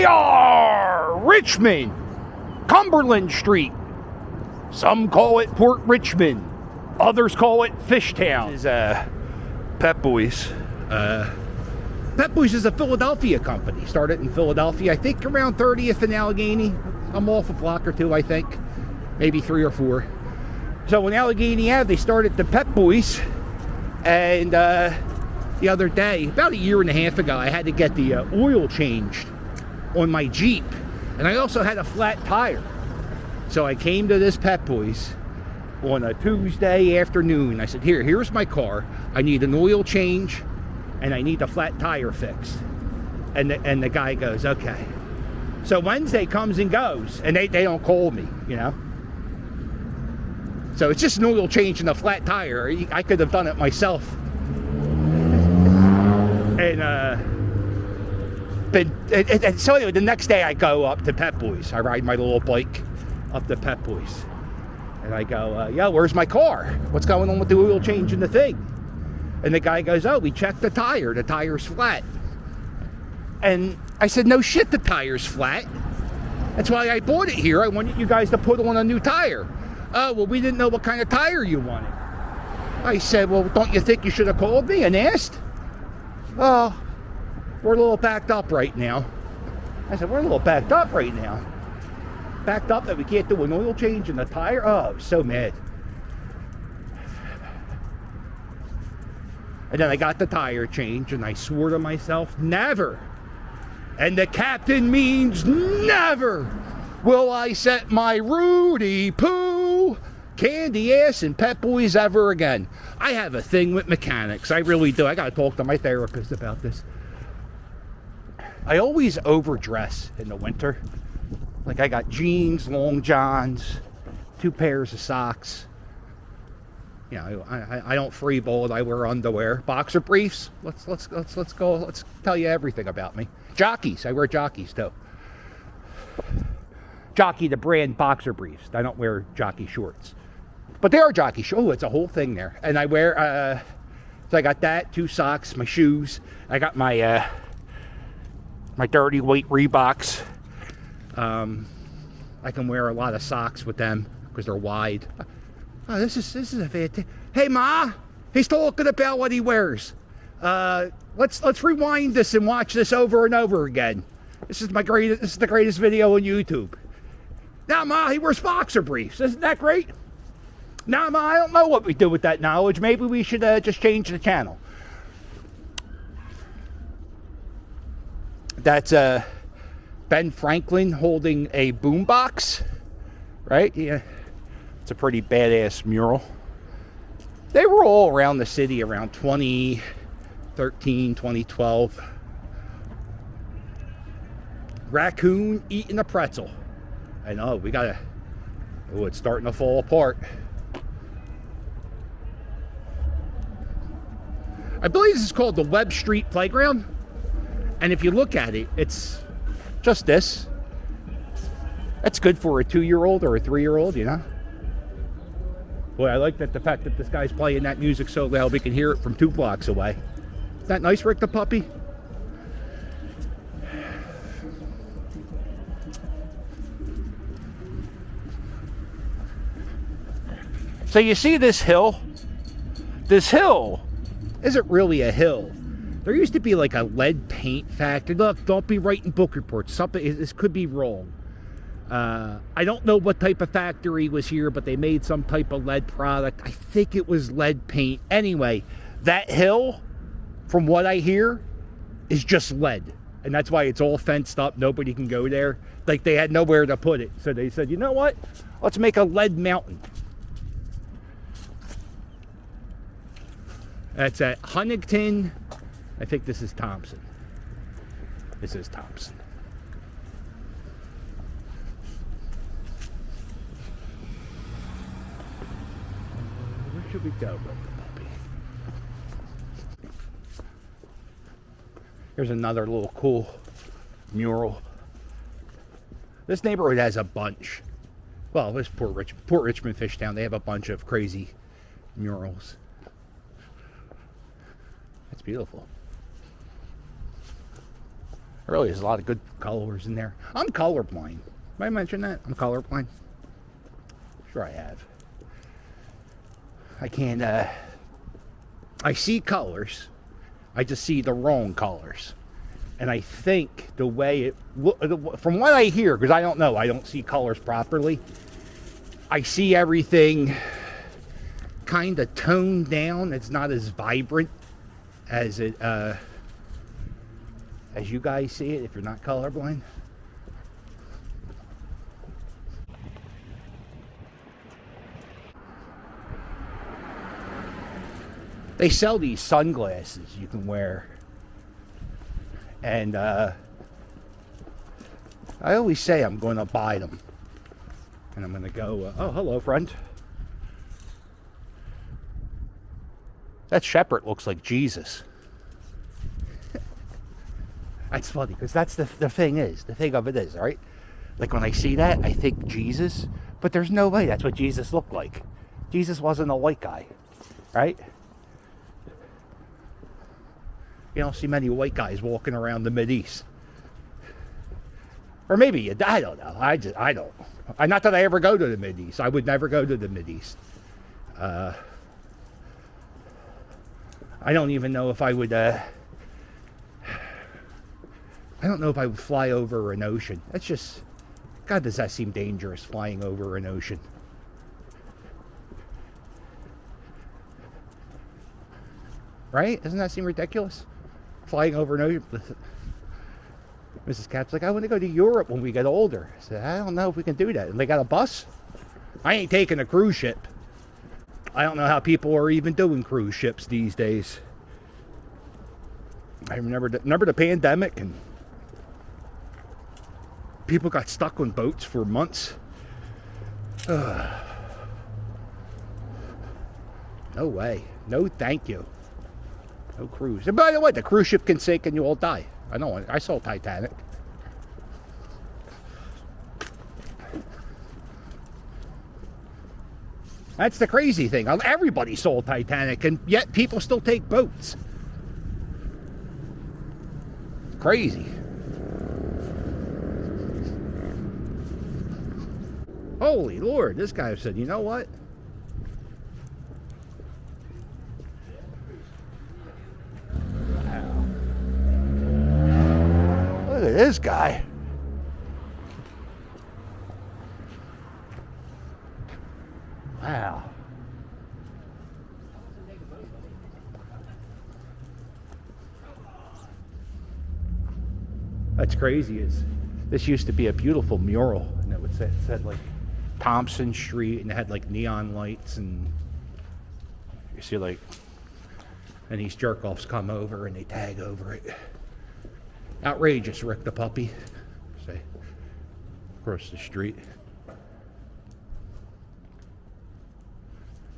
we are Richmond, Cumberland Street. Some call it Port Richmond, others call it Fishtown. This is Pep Boys. Pep Boys is a Philadelphia company. Started in Philadelphia, I think around 30th and Allegheny. I'm off a block or two, I think. Maybe 3 or 4. So in Allegheny Ave, they started the Pep Boys. And the other day, about a year and a half ago, I had to get the oil changed on my Jeep. And I also had a flat tire. So I came to this Pep Boys on a Tuesday afternoon. I said, here's my car. I need an oil change and I need a flat tire fixed. And the guy goes, okay. So Wednesday comes and goes, and they don't call me, you know. So it's just an oil change and a flat tire. I could have done it myself. And so anyway, the next day I go up to Pep Boys. I ride my little bike up to Pep Boys. And I go, yo, where's my car? What's going on with the oil change and the thing? And the guy goes, oh, we checked the tire. The tire's flat. And I said, no shit, the tire's flat. That's why I bought it here. I wanted you guys to put on a new tire. Oh, well, we didn't know what kind of tire you wanted. I said, well, don't you think you should have called me and asked? Oh, we're a little backed up right now. I said, we're a little backed up right now. Backed up that we can't do an oil change in the tire? Oh, I was so mad. And then I got the tire change and I swore to myself, never. And the captain means never will I set my Rudy Poo candy ass and Pep Boys ever again. I have a thing with mechanics. I really do. I got to talk to my therapist about this. I always overdress in the winter. Like I got jeans, long johns, 2 pairs of socks. You know, I don't freeball. I wear underwear, boxer briefs. Let's go. Let's tell you everything about me. Jockeys. I wear jockeys too. Jockey, the brand boxer briefs. I don't wear jockey shorts, but they are jockey shorts. Oh, it's a whole thing there. And I wear. So I got that, 2 socks, my shoes. I got my my dirty weight Reeboks. I can wear a lot of socks with them because they're wide. Oh, this is a fantastic. Hey, Ma, he's talking about what he wears. Let's rewind this and watch this over and over again. This is the greatest video on YouTube. Now, Ma, he wears boxer briefs. Isn't that great? Now, Ma, I don't know what we do with that knowledge. Maybe we should just change the channel. That's Ben Franklin holding a boombox, right? Yeah. It's a pretty badass mural. They were all around the city around 2013, 2012. Raccoon eating a pretzel. I know, we gotta... Oh, it's starting to fall apart. I believe this is called the Webb Street Playground. And if you look at it, it's just this. That's good for a 2-year-old or a 3-year-old, you know? Boy, I like the fact that this guy's playing that music so loud we can hear it from 2 blocks away. Is that nice, Rick the puppy? So you see this hill? This hill isn't really a hill. There used to be like a lead paint factory. Look, don't be writing book reports. This could be wrong. I don't know what type of factory was here, but they made some type of lead product. I think it was lead paint. Anyway, that hill, from what I hear, is just lead. And that's why it's all fenced up. Nobody can go there. Like they had nowhere to put it. So they said, you know what? Let's make a lead mountain. That's at Huntington. I think this is Thompson. This is Thompson. Where should we go with the puppy? Here's another little cool mural. This neighborhood has a bunch. Well, this Port Richmond Fishtown, they have a bunch of crazy murals. It's beautiful. Really, there's a lot of good colors in there. I'm colorblind. Have I mentioned that? I'm colorblind. Sure I have. I can't, I see colors. I just see the wrong colors. And I think the way it, from what I hear, because I don't know, I don't see colors properly. I see everything kind of toned down. It's not as vibrant as it, as you guys see it if you're not colorblind. They sell these sunglasses you can wear. And I always say I'm going to buy them. And I'm going to go, oh, hello, friend. That shepherd looks like Jesus. That's funny, because that's the thing is, the thing of it is, right? Like when I see that, I think Jesus, but there's no way that's what Jesus looked like. Jesus wasn't a white guy, right? You don't see many white guys walking around the Mideast. Or maybe, I don't know. I don't. Not that I ever go to the Mideast. I would never go to the Mideast. I don't even know if I would, I don't know if I would fly over an ocean. That's just, God, does that seem dangerous, flying over an ocean. Right? Doesn't that seem ridiculous? Flying over an ocean. Mrs. Cat's like, I want to go to Europe when we get older. I said, I don't know if we can do that. And they got a bus? I ain't taking a cruise ship. I don't know how people are even doing cruise ships these days. I remember the pandemic, and people got stuck on boats for months. No way. No thank you. No cruise. And by the way, the cruise ship can sink and you all die. I know. I saw Titanic. That's the crazy thing. Everybody saw Titanic, and yet people still take boats. It's crazy. Holy Lord, this guy said, you know what? Wow. Look at this guy. Wow. That's crazy. This used to be a beautiful mural, and it said like Thompson Street, and it had like neon lights, and you see like, and these jerk-offs come over and they tag over it. Outrageous, Rick the puppy. Say, across the street.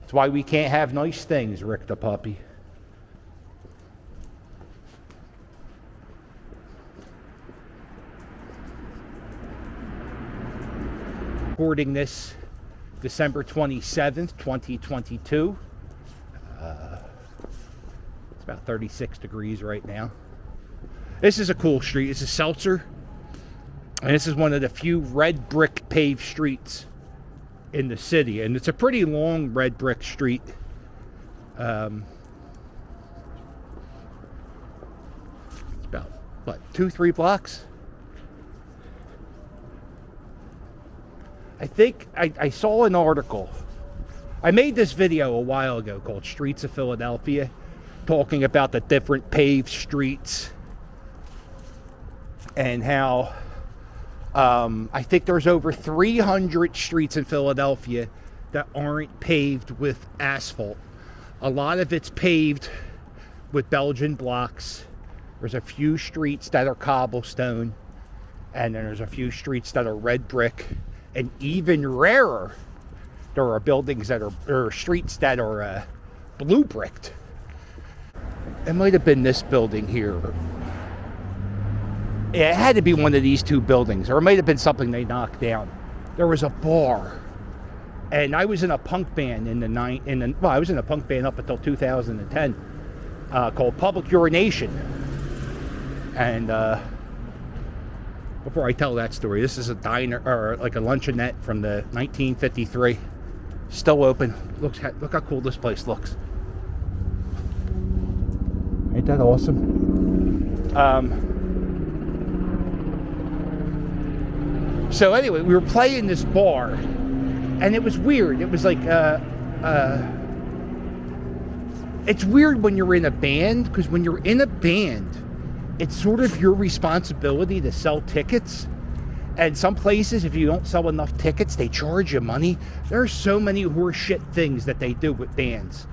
That's why we can't have nice things, Rick the puppy. Recording this December 27th, 2022. It's about 36 degrees right now. This is a cool street. It's a Seltzer. And this is one of the few red brick paved streets in the city. And it's a pretty long red brick street. It's about, what, 2-3 blocks? I think I saw an article. I made this video a while ago called Streets of Philadelphia, talking about the different paved streets and how I think there's over 300 streets in Philadelphia that aren't paved with asphalt. A lot of it's paved with Belgian blocks. There's a few streets that are cobblestone, and then there's a few streets that are red brick. And even rarer, there are buildings that are streets that are blue bricked. It might have been this building here. Yeah, it had to be one of these two buildings, or it might have been something they knocked down. There was a bar, and I was in a punk band I was in a punk band up until 2010, called Public Urination, and before I tell that story, this is a diner, or like a luncheonette from the 1953. Still open. Look how cool this place looks. Ain't that awesome? So anyway, we were playing this bar, and it was weird. It was like, it's weird when you're in a band, because when you're in a band, it's sort of your responsibility to sell tickets. And some places, if you don't sell enough tickets, they charge you money. There are so many horseshit things that they do with bands.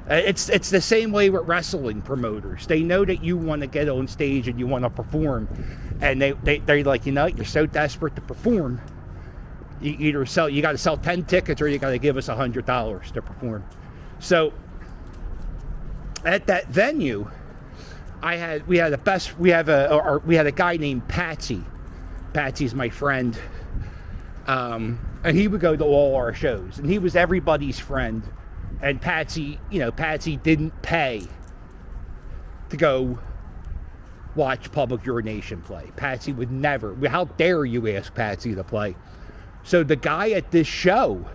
It's the same way with wrestling promoters. They know that you want to get on stage and you want to perform, and they're like, you know, you're so desperate to perform, you got to sell 10 tickets or you got to give us $100 to perform. So at that venue, we had a guy named Patsy. Patsy's my friend, and he would go to all our shows, and he was everybody's friend. And Patsy didn't pay to go watch Public Urination play. Patsy would never. How dare you ask Patsy to play? So the guy at this show,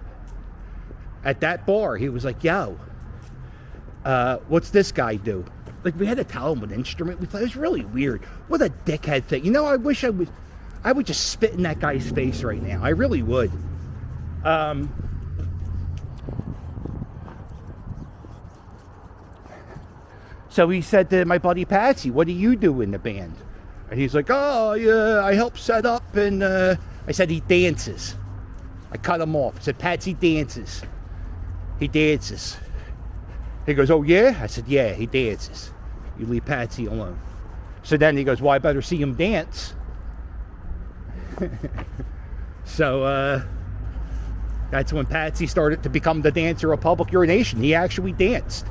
at that bar, he was like, yo, what's this guy do? Like, we had to tell him what instrument we play. It was really weird. What a dickhead thing. You know, I wish I would just spit in that guy's face right now. I really would. So he said to my buddy Patsy, what do you do in the band? And he's like, oh, yeah, I help set up. And I said, he dances. I cut him off. I said, Patsy dances. He dances. He goes, oh, yeah? I said, yeah, he dances. You leave Patsy alone. So then he goes, well, I better see him dance. So that's when Patsy started to become the dancer of Public Urination. He actually danced.